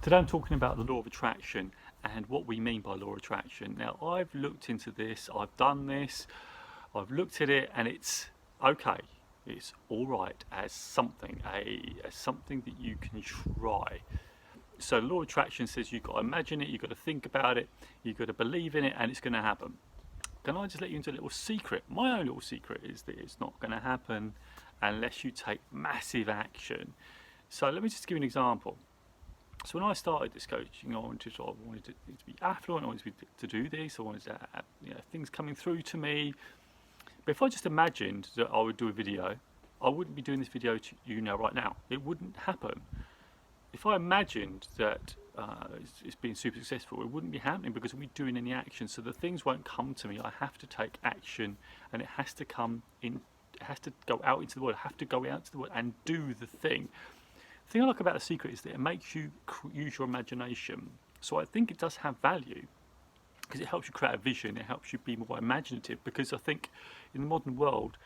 Today I'm talking about the law of attraction and what we mean by law of attraction. Now, I've looked into this, I've done this, I've looked at it, and it's okay. It's all right as something, as something that you can try. So, the law of attraction says you've got to imagine it, you've got to think about it, you've got to believe in it, and it's going to happen. Can I just let you into a little secret? My own little secret is that it's not going to happen unless you take massive action. So, let me just give you an example. So when I started this coaching, I wanted it to be affluent. I wanted to do this. I wanted to have, things coming through to me. But if I just imagined that I would do a video, I wouldn't be doing this video to you now right now. It wouldn't happen. If I imagined that it's been super successful, it wouldn't be happening because I'm not doing any action. So the things won't come to me. I have to take action, and it has to come in. It has to go out into the world. I have to go out into the world and do the thing. The thing I like about The Secret is that it makes you use your imagination. So I think it does have value because it helps you create a vision. It helps you be more imaginative, because I think in the modern world,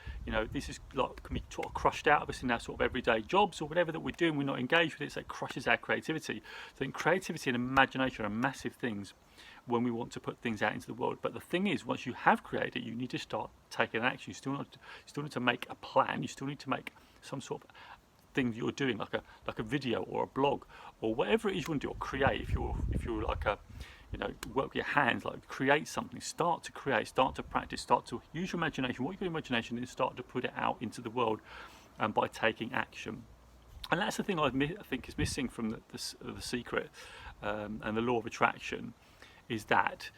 this is like can be sort of crushed out of us in our sort of everyday jobs or whatever that we're doing. We're not engaged with it, so it crushes our creativity. So I think creativity and imagination are massive things when we want to put things out into the world. But the thing is, once you have created it, you need to start taking action. You still need to make a plan. You still need to make some sort of thing that you're doing, like a video or a blog or whatever it is you want to do, or create. If you're like a work with your hands, like create something, start to create, start to practice, start to use your imagination. What you got imagination is start to put it out into the world, by taking action. And that's the thing I think is missing from the Secret and the law of attraction, is that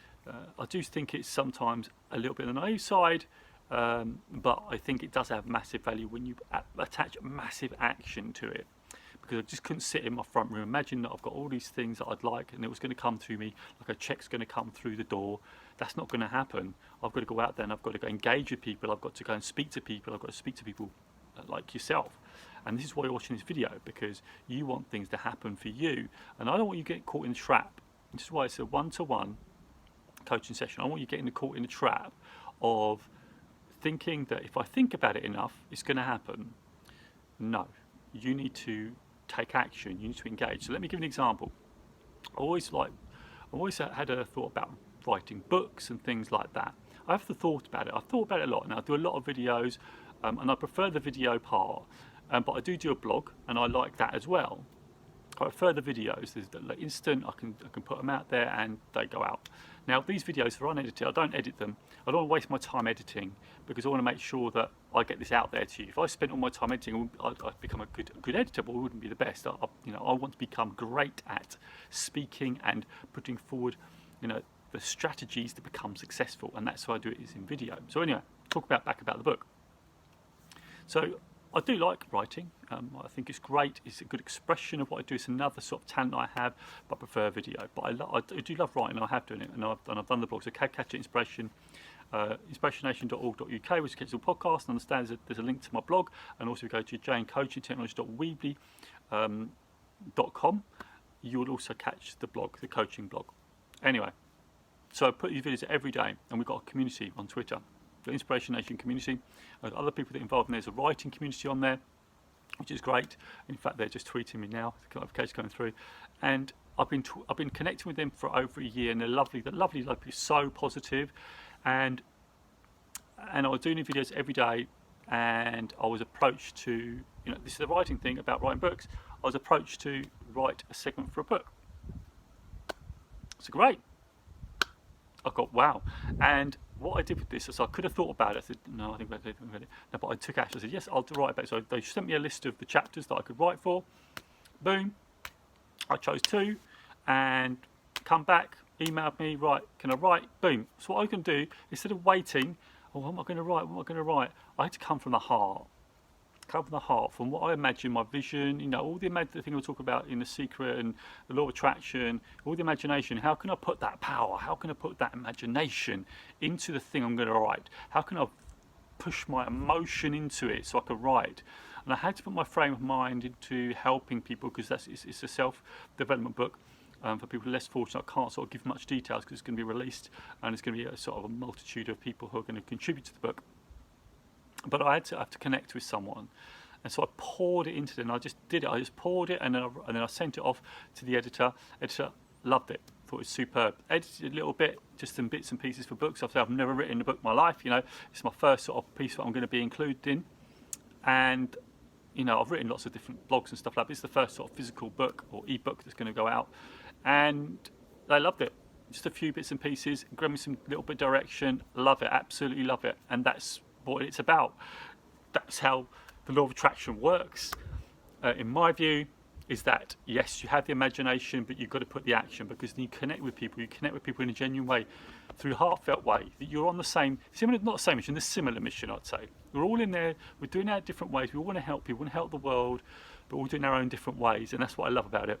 I do think it's sometimes a little bit on the naive side. But I think it does have massive value when you attach massive action to it, because I just couldn't sit in my front room, imagine that I've got all these things that I'd like and it was going to come through me, like a check's going to come through the door. That's not going to happen. I've got to go out there and I've got to go engage with people. I've got to go and speak to people. I've got to speak to people like yourself. And this is why you're watching this video, because you want things to happen for you, and I don't want you to get caught in the trap. This is why it's a one-to-one coaching session. I want you getting caught in the trap of thinking that if I think about it enough, it's going to happen. No, you need to take action. You need to engage. So let me give you an example. I've always had a thought about writing books and things like that. I've thought about it. I've thought about it a lot, and I do a lot of videos, and I prefer the video part. But I do a blog, and I like that as well. I prefer the videos. There's the instant. I can put them out there and they go out. Now these videos are unedited. I don't edit them. I don't want to waste my time editing, because I want to make sure that I get this out there to you. If I spent all my time editing, I'd become a good editor, but it wouldn't be the best. I want to become great at speaking and putting forward, the strategies to become successful, and that's why I do it is in video. So anyway, talk back about the book. So I do like writing. I think it's great. It's a good expression of what I do. It's another sort of talent I have, but I prefer video. But I do love writing. I have done it, and I've done the blog. So catch it, Inspiration, InspirationNation.org.uk, which gets all podcasts, and understands that there's a link to my blog, and also go to janecoachingtechnology.weebly.com. You will also catch the blog, the coaching blog. Anyway, so I put these videos every day, and we've got a community on Twitter. The Inspiration Nation community. Other people that are involved, and there's a writing community on there, which is great. In fact, they're just tweeting me now. The notification's coming through, and I've been connecting with them for over a year, and they're lovely. They're lovely, so positive, and I was doing videos every day, and I was approached to, this is the writing thing about writing books. I was approached to write a segment for a book. So great. I got wow, and what I did with this is I could have thought about it. I said, no, I think about it. No, but I took action. I said, yes, I'll write about it. So they sent me a list of the chapters that I could write for. Boom. I chose 2 and come back, emailed me, right, can I write? Boom. So what I can do, instead of waiting, what am I going to write? I had to come from the heart. From what I imagine, my vision, all the thing we'll talk about in The Secret and the law of attraction, all the imagination. How can I put that power? How can I put that imagination into the thing I'm going to write? How can I push my emotion into it so I can write? And I had to put my frame of mind into helping people, because it's a self-development book. For people less fortunate, I can't sort of give much details because it's going to be released, and it's going to be a sort of a multitude of people who are going to contribute to the book. But I had to connect with someone, And so I poured it into them. I just did it. I just poured it, and then I sent it off to the editor. Editor loved it. Thought it was superb. Edited a little bit, just some bits and pieces for books. I've never written a book in my life. It's my first sort of piece that I'm going to be included in. And I've written lots of different blogs and stuff like that. But it's the first sort of physical book or ebook that's going to go out, and they loved it. Just a few bits and pieces, gave me some little bit of direction. Love it, absolutely love it. And that's what it's about. That's how the law of attraction works, in my view, is that yes, you have the imagination, but you've got to put the action, because you connect with people. You connect with people in a genuine way, through a heartfelt way, that you're on the same, similar, not the same mission, the similar mission, I'd say. We're all in there, we're doing our different ways. We all want to help people, we want to help the world, but we're all doing our own different ways, and that's what I love about it.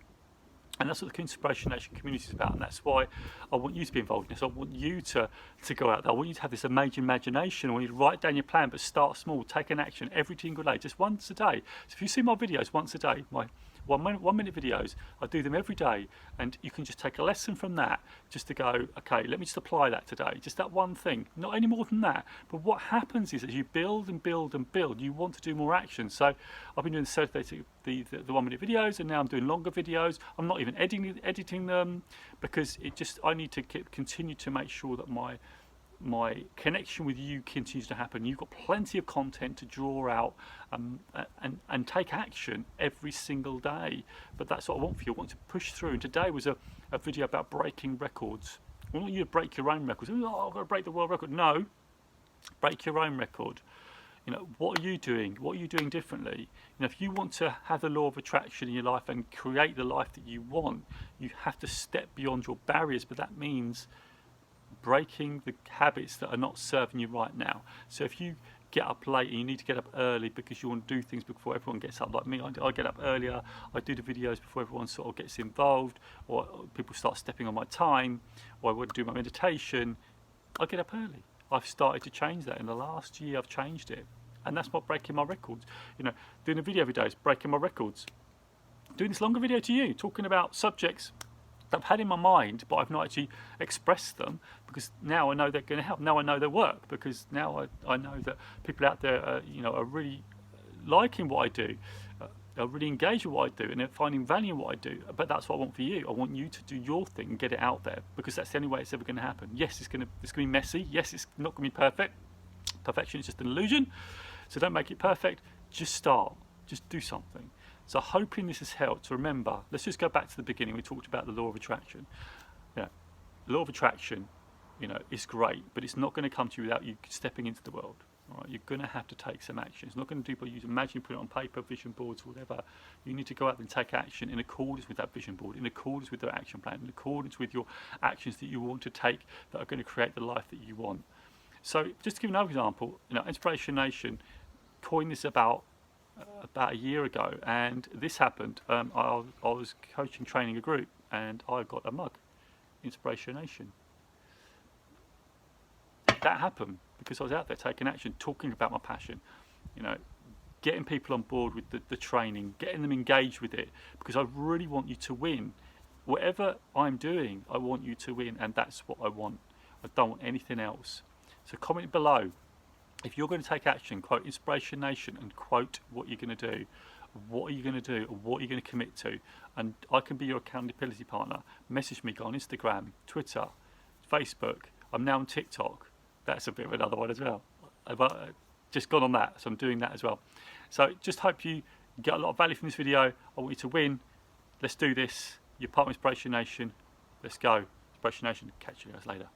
And that's what the InspirationNation community is about, and that's why I want you to be involved in this. I want you to go out there. I want you to have this amazing imagination. I want you to write down your plan, but start small. Take an action every single day, just once a day. So if you see my videos once a day, my 1 minute videos, I do them every day, and you can just take a lesson from that, just to go, okay, let me just apply that today, just that one thing, not any more than that. But what happens is, as you build and build and build, you want to do more action. So I've been doing the 1 minute videos, and now I'm doing longer videos. I'm not even editing them, because I need to continue to make sure that my connection with you continues to happen. You've got plenty of content to draw out, and take action every single day. But that's what I want for you. I want to push through. And today was a video about breaking records. I want you to break your own records. Oh, I've got to break the world record. No, break your own record. What are you doing? What are you doing differently? If you want to have the law of attraction in your life and create the life that you want, you have to step beyond your barriers. But that means breaking the habits that are not serving you right now. So if you get up late and you need to get up early because you want to do things before everyone gets up, like me, I get up earlier, I do the videos before everyone sort of gets involved, or people start stepping on my time, or I want to do my meditation, I get up early. I've started to change that. In the last year I've changed it, and that's not breaking my records. Doing the video videos, breaking my records. Doing this longer video to you, talking about subjects that I've had in my mind, but I've not actually expressed them, because now I know they're going to help. Now I know they work, because now I know that people out there are really liking what I do, are really engaged with what I do, and they're finding value in what I do. But that's what I want for you. I want you to do your thing and get it out there, because that's the only way it's ever going to happen. Yes, it's going to be messy. Yes, it's not going to be perfect. Perfection is just an illusion. So don't make it perfect. Just start. Just do something. So hoping this has helped. Remember, let's just go back to the beginning. We talked about the law of attraction. The law of attraction, is great, but it's not going to come to you without you stepping into the world. All right? You're going to have to take some action. It's not going to do by you imagine, put it on paper, vision boards, whatever. You need to go out and take action in accordance with that vision board, in accordance with your action plan, in accordance with your actions that you want to take that are going to create the life that you want. So just to give another example, InspirationNation coined this about a year ago, and this happened. I was training a group, and I got a mug, InspirationNation. That happened because I was out there taking action, talking about my passion, getting people on board with the training, getting them engaged with it, because I really want you to win. Whatever I'm doing, I want you to win, and that's what I want. I don't want anything else. So comment below. If you're going to take action, quote InspirationNation and quote what you're going to do. What are you going to do? What are you going to commit to? And I can be your accountability partner. Message me, go on Instagram, Twitter, Facebook. I'm now on TikTok. That's a bit of another one as well. I've just gone on that, so I'm doing that as well. So just hope you get a lot of value from this video. I want you to win. Let's do this. You're part of InspirationNation. Let's go. InspirationNation. Catch you guys later.